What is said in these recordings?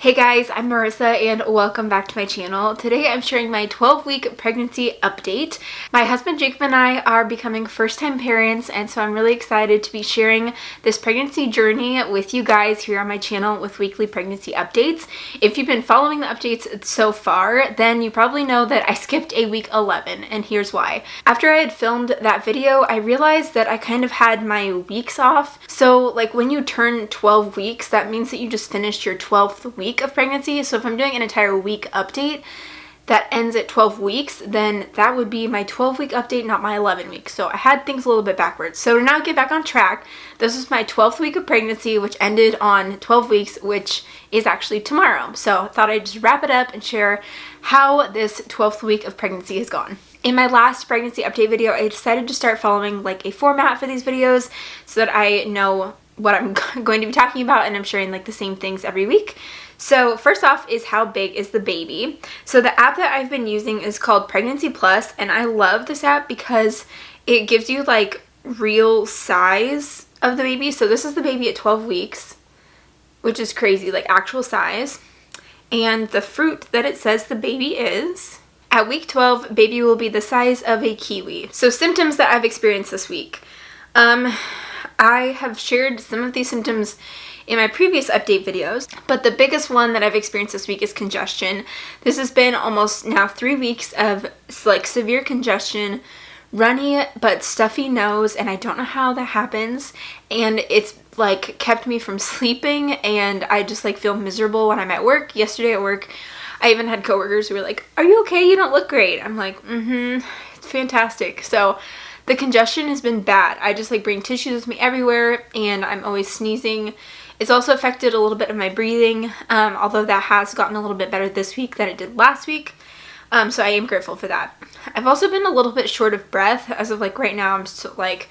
Hey guys, I'm Marissa and welcome back to my channel. Today I'm sharing my 12-week pregnancy update. My husband Jacob and I are becoming first-time parents, and so I'm really excited to be sharing this pregnancy journey with you guys here on my channel with weekly pregnancy updates. If you've been following the updates so far, then you probably know that I skipped a week 11, and here's why. After I had filmed that video, I realized that I kind of had my weeks off. So like when you turn 12 weeks, that means that you just finished your 12th week of pregnancy. So if I'm doing an entire week update that ends at 12 weeks, then that would be my 12-week update, not my 11 weeks. So I had things a little bit backwards. So to now get back on track, this is my 12th week of pregnancy, which ended on 12 weeks, which is actually tomorrow. So I thought I'd just wrap it up and share how this 12th week of pregnancy has gone. In my last pregnancy update video, I decided to start following like a format for these videos so that I know what I'm going to be talking about and I'm sharing like the same things every week. So first off is how big is the baby. So the app that I've been using is called Pregnancy Plus, and I love this app because it gives you like real size of the baby. So this is the baby at 12 weeks, which is crazy, like actual size. And the fruit that it says the baby is, at week 12, baby will be the size of a kiwi. So symptoms that I've experienced this week. I have shared some of these symptoms in my previous update videos, but the biggest one that I've experienced this week is congestion. This has been almost now 3 weeks of like severe congestion, runny but stuffy nose, and I don't know how that happens, and it's like kept me from sleeping, and I just like feel miserable when I'm at work. Yesterday at work, I even had coworkers who were like, "Are you okay? You don't look great." I'm like, it's fantastic. So the congestion has been bad. I just like bring tissues with me everywhere, and I'm always sneezing. It's also affected a little bit of my breathing, although that has gotten a little bit better this week than it did last week. So I am grateful for that. I've also been a little bit short of breath. As of like right now, I'm still like,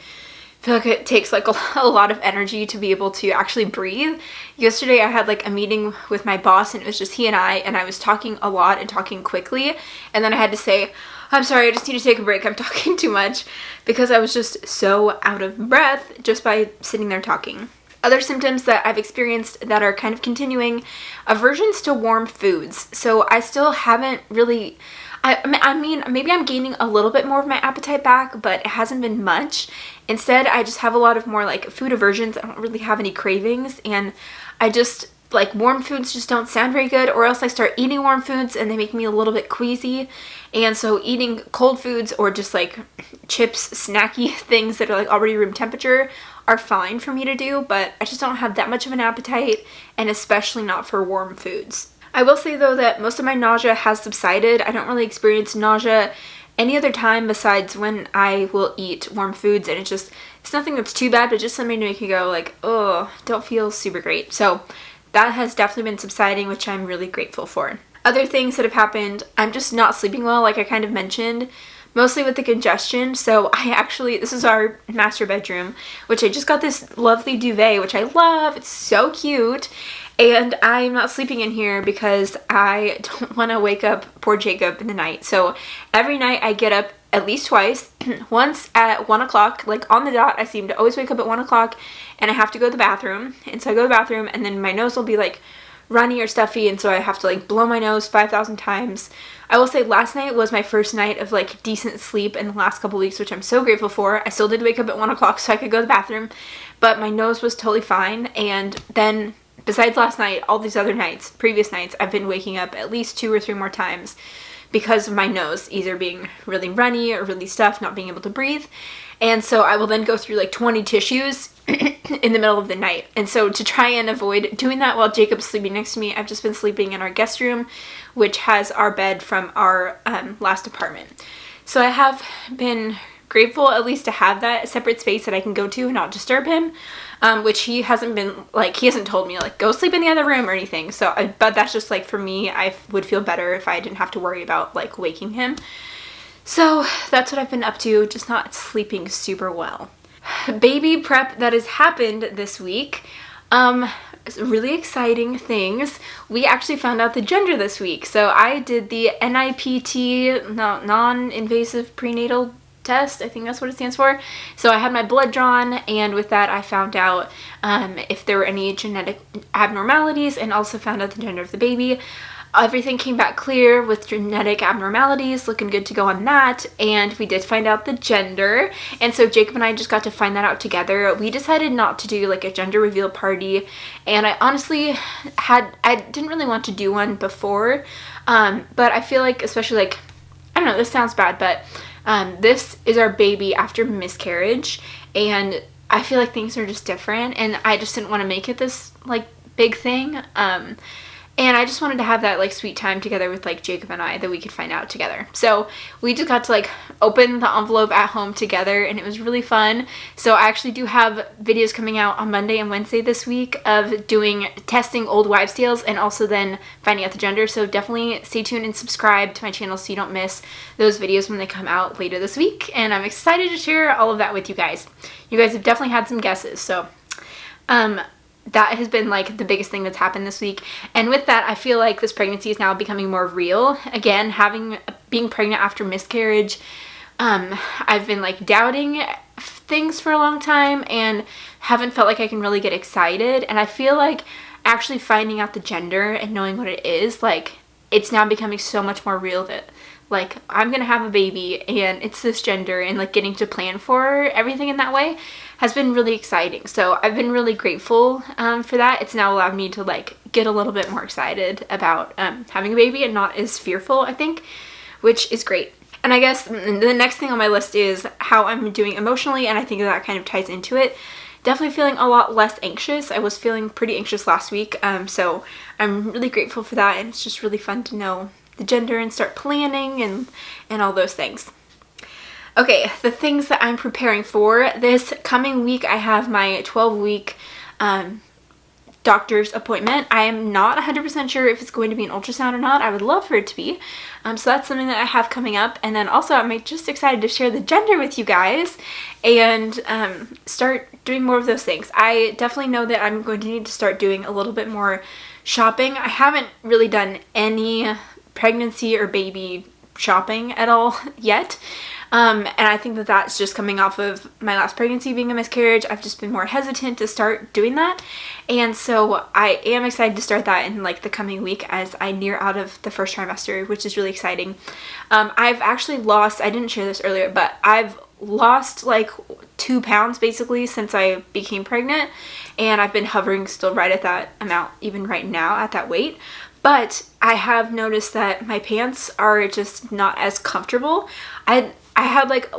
feel like it takes like a lot of energy to be able to actually breathe. Yesterday I had like a meeting with my boss, and it was just he and I was talking a lot and talking quickly, and then I had to say, "I'm sorry, I just need to take a break, I'm talking too much," because I was just so out of breath just by sitting there talking. Other symptoms that I've experienced that are kind of continuing: aversions to warm foods. So I still haven't really, I mean, maybe I'm gaining a little bit more of my appetite back, but it hasn't been much. Instead, I just have a lot of more like food aversions. I don't really have any cravings, and I just like warm foods just don't sound very good, or else I start eating warm foods and they make me a little bit queasy. And so eating cold foods or just like chips, snacky things that are like already room temperature are fine for me to do, but I just don't have that much of an appetite, and especially not for warm foods. I will say though that most of my nausea has subsided. I don't really experience nausea any other time besides when I will eat warm foods, and it's nothing that's too bad, but just something to make you go like, oh, don't feel super great. So that has definitely been subsiding, which I'm really grateful for. Other things that have happened: I'm just not sleeping well, like I kind of mentioned, mostly with the congestion. So this is our master bedroom, which I just got this lovely duvet, which I love. It's so cute. And I'm not sleeping in here because I don't want to wake up poor Jacob in the night. So every night I get up at least twice. Once at 1 o'clock, like on the dot. I seem to always wake up at 1 o'clock, and I have to go to the bathroom. And so I go to the bathroom, and then my nose will be like runny or stuffy, and so I have to like blow my nose 5,000 times. I will say last night was my first night of like decent sleep in the last couple weeks, which I'm so grateful for. I still did wake up at 1 o'clock so I could go to the bathroom, but my nose was totally fine. And then besides last night, all these other nights, previous nights, I've been waking up at least 2 or 3 more times because of my nose either being really runny or really stuffed, not being able to breathe. And so I will then go through like 20 tissues in the middle of the night. And so to try and avoid doing that while Jacob's sleeping next to me, I've just been sleeping in our guest room, which has our bed from our last apartment. So I have been grateful at least to have that separate space that I can go to and not disturb him, which he hasn't told me like go sleep in the other room or anything. So but that's just like for me, I would feel better if I didn't have to worry about like waking him. So that's what I've been up to, just not sleeping super well. Baby prep that has happened this week. Really exciting things. We actually found out the gender this week. So I did the NIPT, non-invasive prenatal test, I think that's what it stands for. So I had my blood drawn, and with that I found out if there were any genetic abnormalities, and also found out the gender of the baby. Everything came back clear with genetic abnormalities, looking good to go on that, and we did find out the gender. And so Jacob and I just got to find that out together. We decided not to do like a gender reveal party, and I honestly didn't really want to do one before, but I feel like, especially like, I don't know, this sounds bad, but this is our baby after miscarriage, and I feel like things are just different, and I just didn't want to make it this like big thing. And I just wanted to have that like sweet time together with like Jacob and I that we could find out together. So we just got to like open the envelope at home together, and it was really fun. So I actually do have videos coming out on Monday and Wednesday this week of testing old wives' tales and also then finding out the gender. So definitely stay tuned and subscribe to my channel so you don't miss those videos when they come out later this week. And I'm excited to share all of that with you guys. You guys have definitely had some guesses, so that has been like the biggest thing that's happened this week. And with that, I feel like this pregnancy is now becoming more real. Again, being pregnant after miscarriage, I've been like doubting things for a long time and haven't felt like I can really get excited. And I feel like actually finding out the gender and knowing what it is, like, it's now becoming so much more real that like I'm gonna have a baby and it's this gender, and like getting to plan for everything in that way has been really exciting. So I've been really grateful for that. It's now allowed me to like get a little bit more excited about having a baby and not as fearful, I think, which is great. And I guess the next thing on my list is how I'm doing emotionally, and I think that kind of ties into it. Definitely feeling a lot less anxious. I was feeling pretty anxious last week, so I'm really grateful for that, and it's just really fun to know the gender and start planning and all those things. Okay, the things that I'm preparing for this coming week, I have my 12-week doctor's appointment. I am not 100% sure if it's going to be an ultrasound or not. I would love for it to be. So that's something that I have coming up. And then also I'm just excited to share the gender with you guys and start doing more of those things. I definitely know that I'm going to need to start doing a little bit more shopping. I haven't really done any pregnancy or baby shopping at all yet. And I think that that's just coming off of my last pregnancy being a miscarriage. I've just been more hesitant to start doing that. And so I am excited to start that in like the coming week as I near out of the first trimester, which is really exciting. I've actually lost, I didn't share this earlier, but I've lost like 2 pounds basically since I became pregnant. And I've been hovering still right at that amount, even right now at that weight. But I have noticed that my pants are just not as comfortable. I had like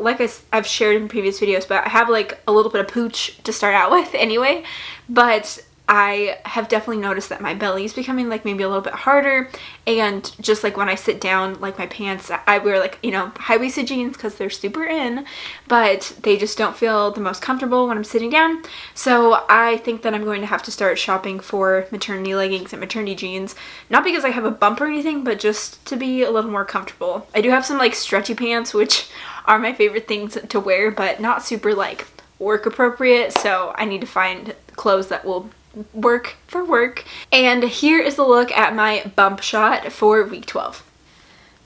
I've shared in previous videos, but I have like a little bit of pooch to start out with anyway. But I have definitely noticed that my belly is becoming like maybe a little bit harder, and just like when I sit down, like my pants, I wear like, you know, high-waisted jeans because they're super in, but they just don't feel the most comfortable when I'm sitting down. So I think that I'm going to have to start shopping for maternity leggings and maternity jeans, not because I have a bump or anything, but just to be a little more comfortable. I do have some like stretchy pants, which are my favorite things to wear, but not super like work appropriate, so I need to find clothes that will work for work. And here is the look at my bump shot for week 12.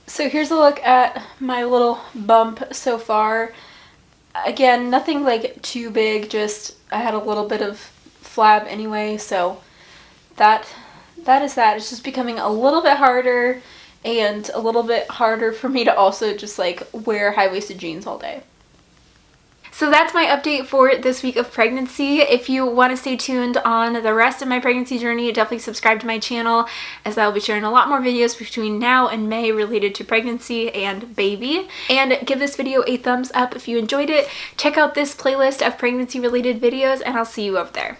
So here's a look at my little bump so far. Again, nothing like too big, just I had a little bit of flab anyway, so that is that. It's just becoming a little bit harder, and a little bit harder for me to also just like wear high-waisted jeans all day. So that's my update for this week of pregnancy. If you want to stay tuned on the rest of my pregnancy journey, definitely subscribe to my channel, as I will be sharing a lot more videos between now and May related to pregnancy and baby. And give this video a thumbs up if you enjoyed it. Check out this playlist of pregnancy related videos, and I'll see you over there.